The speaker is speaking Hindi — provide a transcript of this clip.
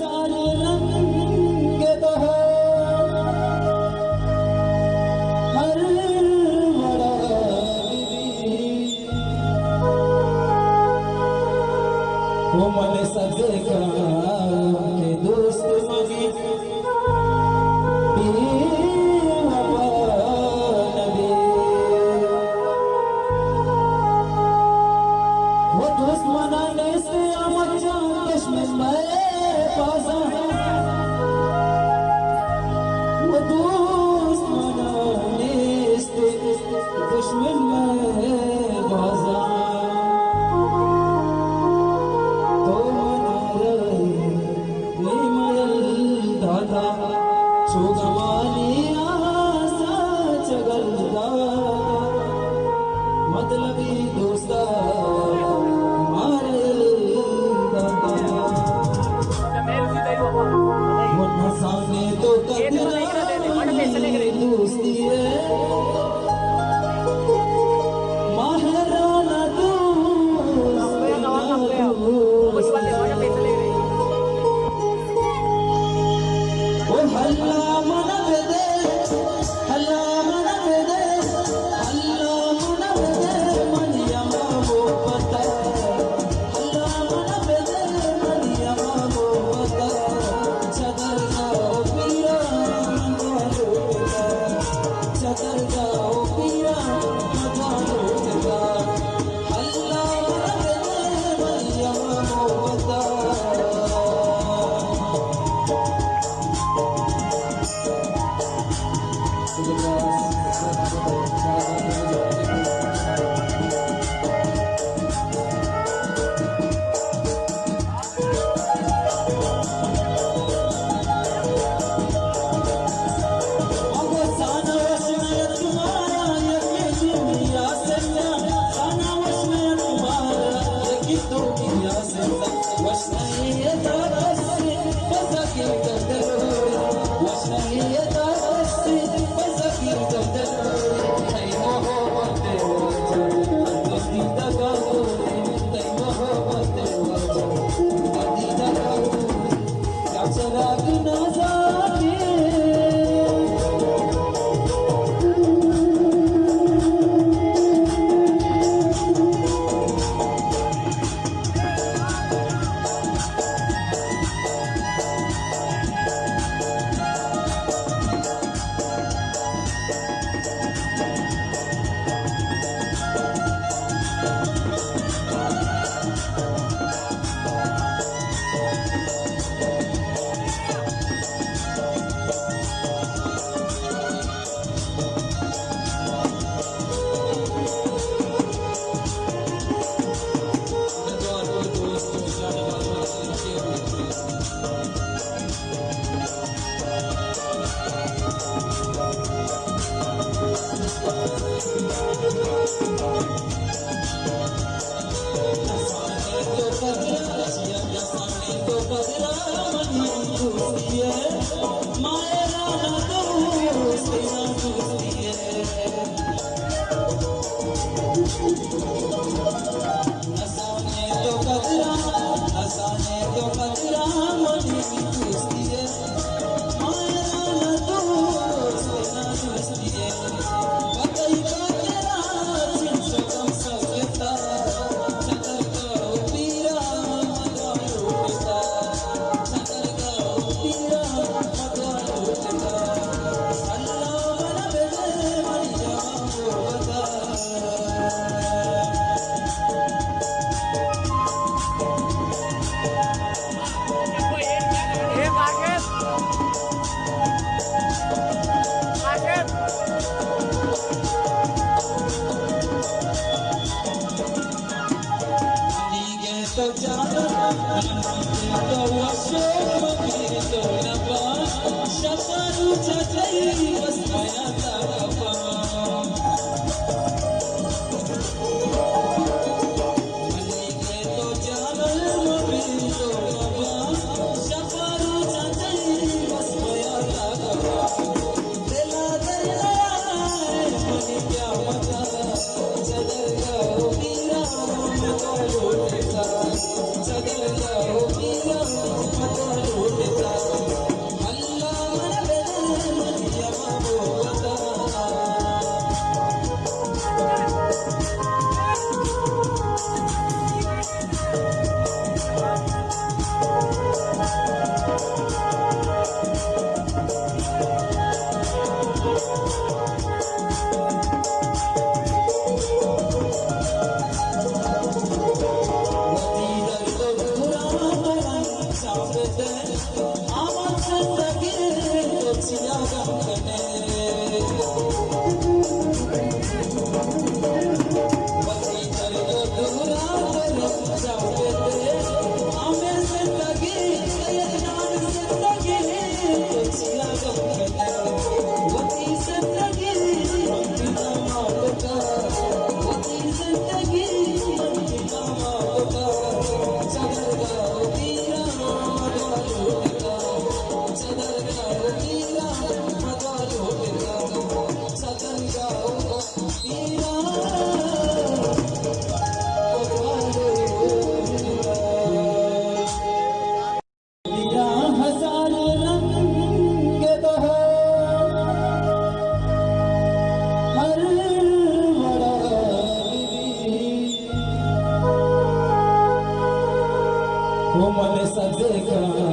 साल रंग तो हो हर बड़ा वो मन सजे का के दोस्त मगी वो दोस्त मनाने से दुश्मन में पासा वो दोस्त मनाने से दुश्मन में बाजा तो निमयल दादा सुगमानी आसा चगलदा मतलबी दोस्ता सामने तो दोस्ती है महाराना ओ हल्ला मन बेदे हल्ला मन बेदे हल्ला मन बेदे मनिया वो पता हल्ला मन बेदे मनिया वो पता चदर जाओ पिया चदर जाओ पिया मजा लूटेगा हल्ला मन बेदे मनिया वो पता चदर जाओ मन सजे का